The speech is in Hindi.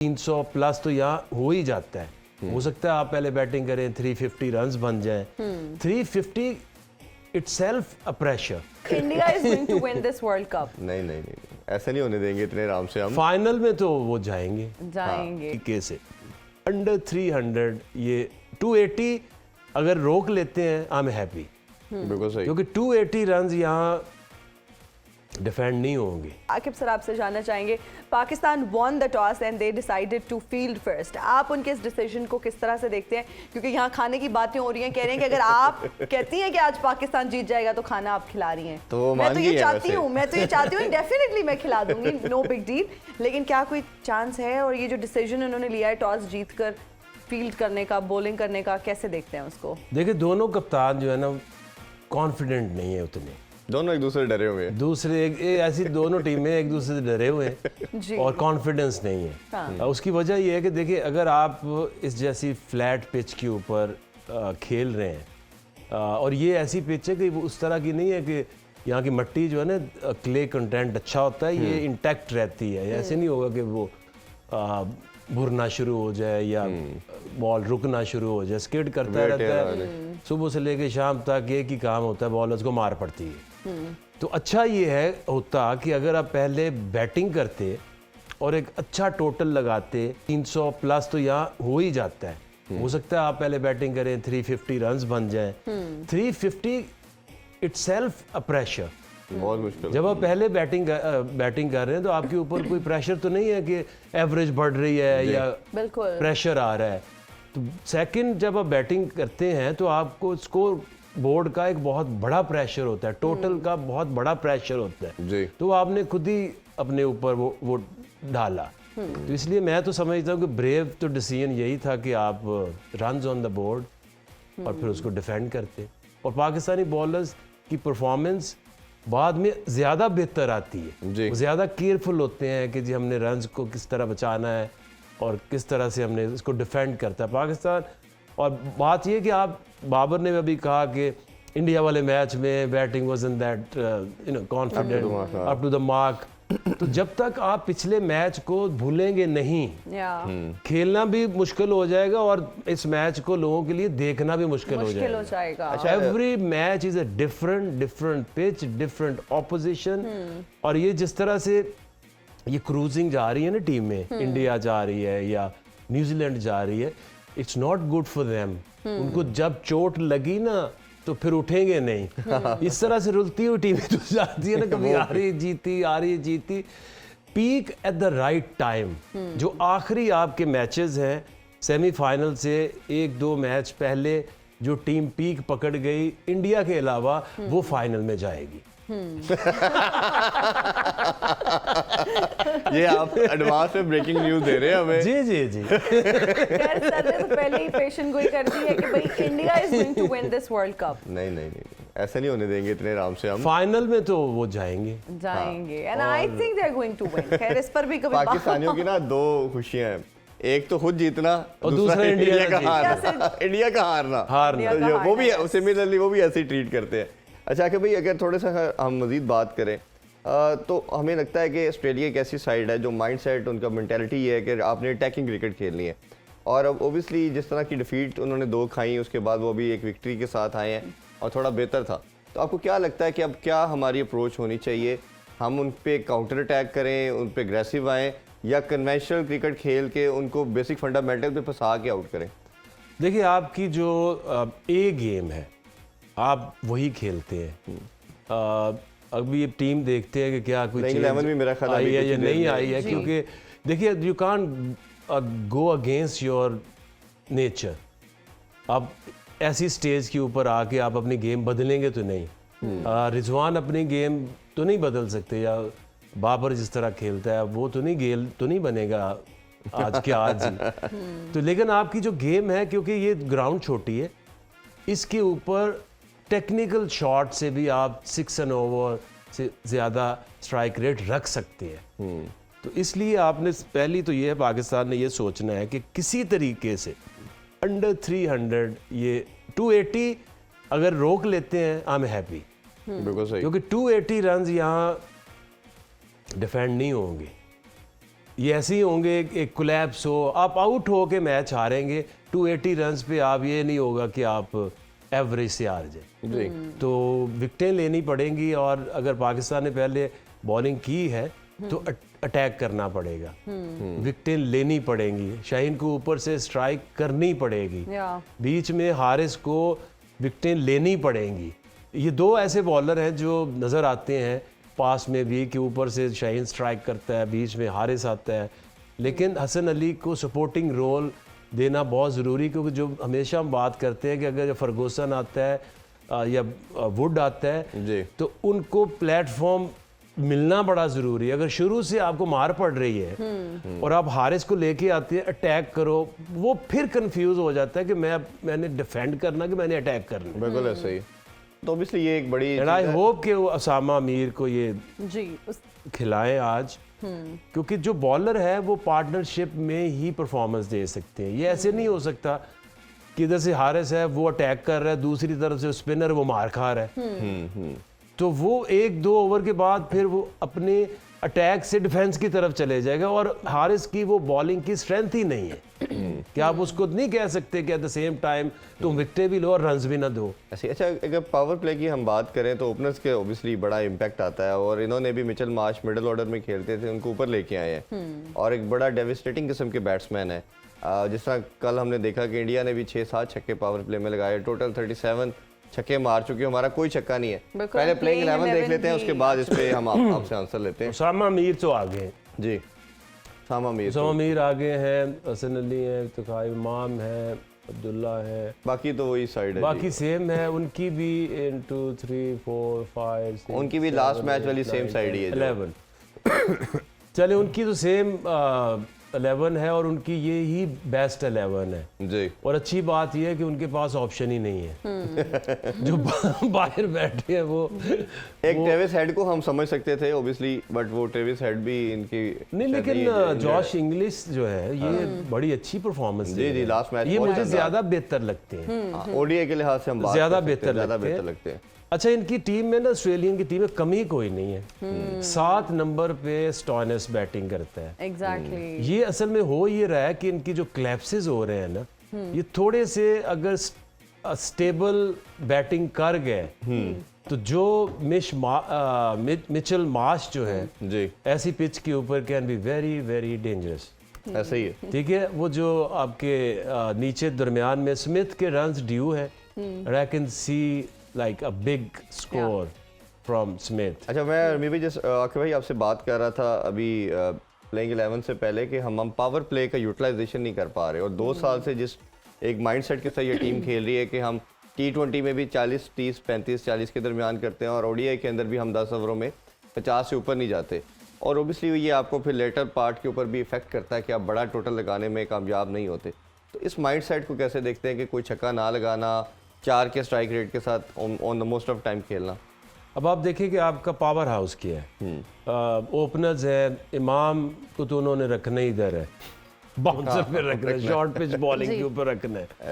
300 प्लस तो यहाँ हो ही जाता है। हो सकता है आप पहले बैटिंग करें 350 रन्स बन जाएं। 350 itself a pressure। India is going to win this world cup. नहीं, ऐसा नहीं होने देंगे इतने आराम से हम। फाइनल में तो वो जाएंगे जाएंगे। से अंडर 300 ये 280 अगर रोक लेते हैं आई एम हैप्पी, बिल्कुल सही। क्योंकि 280 रन्स यहाँ डिफेंड नहीं होंगे। आकिब सर आपसे जानना चाहेंगे, Pakistan won the toss and they decided to field first, आप उनके इस डिसीजन को किस तरह से देखते हैं? क्योंकि यहाँ खाने की बातें हो रही हैं, कह रहे हैं कि अगर आप कहती हैं कि आज पाकिस्तान जीत जाएगा तो खाना आप खिला रही हैं। तो मैं तो ये चाहती हूँ डेफिनेटली मैं खिला दूंगी, नो बिग डील, लेकिन क्या कोई चांस है? और ये जो डिसीजन उन्होंने लिया है टॉस जीत कर फील्ड करने का, बॉलिंग करने का, कैसे देखते हैं उसको? देखिए दोनों कप्तान जो है ना कॉन्फिडेंट नहीं है उतने, दोनों एक दूसरे डरे हुए हैं। दूसरे ऐसी दोनों टीमें एक दूसरे से डरे हुए हैं और कॉन्फिडेंस नहीं है। हाँ। उसकी वजह यह है कि देखिए अगर आप इस जैसी फ्लैट पिच के ऊपर खेल रहे हैं और ये ऐसी पिच है कि वो उस तरह की नहीं है कि यहाँ की मिट्टी जो है ना क्ले कंटेंट अच्छा होता है, ये इंटैक्ट रहती है। ऐसे नहीं होगा कि वो भुरना शुरू हो जाए या बॉल रुकना शुरू हो जाए, स्किड करता रहता है सुबह से लेके शाम तक, एक ही काम होता है, बॉलर्स को मार पड़ती है। तो अच्छा ये है होता कि अगर आप पहले बैटिंग करते और एक अच्छा टोटल लगाते, 300 प्लस तो यहाँ हो ही जाता है। हो सकता है आप पहले बैटिंग करें 350 रन्स बन जाएं। 350 itself a pressure। बहुत मुश्किल। जब आप पहले बैटिंग कर रहे हैं तो आपके ऊपर कोई प्रेशर तो नहीं है कि एवरेज बढ़ रही है या बिल्कुल प्रेशर आ रहा है। तो सेकंड जब आप बैटिंग करते हैं तो आपको स्कोर बोर्ड का एक बहुत बड़ा प्रेशर होता है, टोटल का बहुत बड़ा प्रेशर होता है जी। तो आपने खुद ही अपने ऊपर वो डाला। तो इसलिए मैं तो समझता हूँ कि ब्रेव तो डिसीजन यही था कि आप रन्स ऑन द बोर्ड और फिर उसको डिफेंड करते। और पाकिस्तानी बॉलर्स की परफॉर्मेंस बाद में ज़्यादा बेहतर आती है, वो ज़्यादा केयरफुल होते हैं कि जी हमने रन्स को किस तरह बचाना है और किस तरह से हमने इसको डिफेंड करता है पाकिस्तान। और बात ये कि आप बाबर ने अभी कहा कि इंडिया वाले मैच में batting was in that confident up to the mark. तो जब तक आप पिछले मैच को भूलेंगे नहीं, खेलना भी मुश्किल हो जाएगा और इस मैच को लोगों के लिए देखना भी मुश्किल हो जाएगा। अच्छा, every match is a different pitch, different opposition. और ये जिस तरह से ये क्रूजिंग जा रही है ना टीम में, इंडिया जा रही है या न्यूजीलैंड जा रही है, it's not good for them. उनको जब चोट लगी ना तो फिर उठेंगे नहीं। इस तरह से रुलती हुई टीमें तो जाती है ना, कभी आ रही जीती। Peak at the right time. जो आखिरी आपके मैचेस हैं सेमीफाइनल से 1-2 मैच पहले जो टीम पीक पकड़ गई इंडिया के अलावा, वो फाइनल में जाएगी। ये आप एडवांस में ब्रेकिंग न्यूज़ दे रहे हैं हमें। जी। खैर सर ने तो पहले ही पेशन गोई कर दी है कि भाई India is going to win this world cup. नहीं, ऐसा नहीं होने देंगे इतने आराम से हम। फाइनल में तो वो जाएंगे and I think they are going to win. खैर इस पर भी कभी पाकिस्तानियों की ना 2 खुशियां हैं, एक तो खुद जीतना और दूसरा इंडिया का हारना। इंडिया का हारना वो भी सिमिलरली वो भी ऐसे ही ट्रीट करते हैं। अच्छा कि भाई अगर थोड़ा सा हम मज़ीद बात करें तो हमें लगता है कि ऑस्ट्रेलिया एक ऐसी साइड है जो माइंडसेट उनका मेंटालिटी ये है कि आपने अटैकिंग क्रिकेट खेलनी है। और अब ओबियसली जिस तरह की डिफीट उन्होंने 2 खाई, उसके बाद वो भी एक विक्ट्री के साथ आए हैं और थोड़ा बेहतर था। तो आपको क्या लगता है कि अब क्या हमारी अप्रोच होनी चाहिए? हम उन पर काउंटर अटैक करें, उन पर एग्रेसिव आएँ, या कन्वेंशनल क्रिकेट खेल के उनको बेसिक फंडामेंटल पे फंसा के आउट करें? देखिए आपकी जो ए गेम है आप वही खेलते हैं। अभी ये टीम देखते हैं कि क्या कोई चीज़ आई है या नहीं आई है, क्योंकि देखिए you can't go against your nature. आप ऐसी स्टेज के ऊपर आके आप अपनी गेम बदलेंगे तो नहीं। रिजवान अपनी गेम तो नहीं बदल सकते, या बाबर जिस तरह खेलता है वो तो नहीं गेल तो नहीं बनेगा आज के आज ही। तो लेकिन आपकी जो गेम है, क्योंकि ये ग्राउंड छोटी है, इसके ऊपर टेक्निकल शॉट से भी आप 6 एंड ओवर से ज़्यादा स्ट्राइक रेट रख सकते हैं। तो इसलिए आपने पहली तो ये है, पाकिस्तान ने ये सोचना है कि किसी तरीके से अंडर 300 ये 280 अगर रोक लेते हैं आई एम हैप्पी, बिल्कुल सही। क्योंकि 280 रन्स यहाँ डिफेंड नहीं होंगे। ये ऐसे ही होंगे, एक कोलैप्स हो, आप आउट हो के मैच हारेंगे 280 रन्स पे, आप ये नहीं होगा कि आप एवरेज से हार जाए जी। तो विकेटें लेनी पड़ेंगी। और अगर पाकिस्तान ने पहले बॉलिंग की है तो अटैक करना पड़ेगा, विकेटें लेनी पड़ेंगी, शाहीन को ऊपर से स्ट्राइक करनी पड़ेगी, बीच में हारिस को विकेटें लेनी पड़ेंगी। ये दो ऐसे बॉलर हैं जो नज़र आते हैं पास में भी कि ऊपर से शाहीन स्ट्राइक करता है, बीच में हारिस आता है, लेकिन हसन अली को सपोर्टिंग रोल देना बहुत ज़रूरी, क्योंकि जो हमेशा हम बात करते हैं कि अगर फर्गूसन आता है या वुड आता है जी। तो उनको प्लेटफॉर्म मिलना बड़ा ज़रूरी है। अगर शुरू से आपको मार पड़ रही है और आप हारिस को लेके आते हैं अटैक करो, वो फिर कंफ्यूज हो जाता है कि मैंने डिफेंड करना कि मैंने अटैक करना। बिल्कुल ऐसे ही। तो ऑब्वियसली ये एक बड़ी एंड आई होप कि वो असामा मीर को ये खिलाएं आज, क्योंकि जो बॉलर है वो पार्टनरशिप में ही परफॉर्मेंस दे सकते हैं। ये ऐसे नहीं हो सकता कि इधर से हारिस है वो अटैक कर रहा है, दूसरी तरफ से स्पिनर वो मार खा रहा है, तो वो 1-2 ओवर के बाद फिर वो अपने अटैक से डिफेंस की तरफ चले जाएगा। और हारिस की वो बॉलिंग की स्ट्रेंथ ही नहीं है कि आप उसको नहीं कह सकते कि एट द सेम टाइम तुम विकेटें भी लो और रन्स भी ना दो। ऐसे। अच्छा, अगर पावर प्ले की हम बात करें तो ओपनर्स के ऑब्वियसली बड़ा इम्पैक्ट आता है, और इन्होंने भी मिचेल मार्श मिडिल ऑर्डर में खेलते थे, उनको ऊपर लेके आए हैं और एक बड़ा डेविस्टेटिंग किस्म के बैट्समैन है। जिस तरह कल हमने देखा कि इंडिया ने भी 6-7 छक्के पावर प्ले में लगाए, टोटल 37 छक्के मार चुके, हमारा कोई छक्का नहीं है। पहले प्लेइंग 11 देख लेते हैं, उसके बाद इस पे हम आपसे आंसर लेते हैं। उसामा मीर तो आगे हैं जी, उसामा मीर आगे हैं, हसन अली है, इफ्तिखार इमाम है, अब्दुल्ला है, बाकी तो वही साइड है। बाकी सेम है उनकी भी 1 2 3 4 5 6 उनकी भी लास्ट मैच वाली सेम साइड ही है 11 चले उनकी तो सेम 11 है और उनकी ये ही बेस्ट 11 है जी। और अच्छी बात यह है कि उनके पास ऑप्शन ही नहीं है जो बाहर बैठे हैं वो ट्रेविस हेड को हम समझ सकते थे ऑब्वियसली, बट वो ट्रेविस हेड भी इनकी नहीं, लेकिन जॉश इंग्लिश जो है ये बड़ी अच्छी परफॉर्मेंस जी लास्ट मैच ये मुझे ज्यादा बेहतर लगते हैं। ओडीआई के लिहाज से हम बात ज्यादा कर सकते हैं, बेहतर बेहतर लगते हैं। अच्छा, इनकी टीम में ना, ऑस्ट्रेलियन की टीम में कमी कोई नहीं है। 7 नंबर पे स्टॉयनिस बैटिंग करता है। एग्जैक्टली ये असल में हो ये रहा है कि इनकी जो क्लैप्सेस हो रहे हैं ना, ये थोड़े से अगर स्टेबल बैटिंग कर गए तो जो मिचेल मार्श जो है जी, ऐसी पिच के ऊपर can be very very dangerous. ऐसा ही है। ठीक है, वो जो आपके नीचे दरमियान में स्मिथ के रन्स ड्यू है, I can see like a big score from Smith। अच्छा, मैं मे बी जस्ट आके भाई आपसे बात कर रहा था अभी प्लेइंग 11 से पहले कि हम पावर प्ले का यूटिलाइजेशन नहीं कर पा रहे, और 2 साल से जिस एक माइंडसेट के साथ ये टीम खेल रही है कि हम T20 में भी 40 30 35 40 के दरमियान करते हैं और ओडीआई के अंदर भी हम 10 ओवरों में 50 से ऊपर नहीं जाते, और ओबियसली ये आपको फिर लेटर पार्ट के ऊपर भी इफेक्ट करता है कि आप बड़ा टोटल लगाने में कामयाब नहीं होते। तो इस माइंडसेट को कैसे देखते हैं कि कोई छक्का ना लगाना, 4 के स्ट्राइक रेट के साथ on the most of time खेलना? अब आप देखिए कि आपका पावर हाउस क्या है। ओपनर्स है, इमाम को तो उन्होंने रखना ही इधर है, बाउंसर पे रखना है, शॉर्ट पिच बॉलिंग के ऊपर रखना है।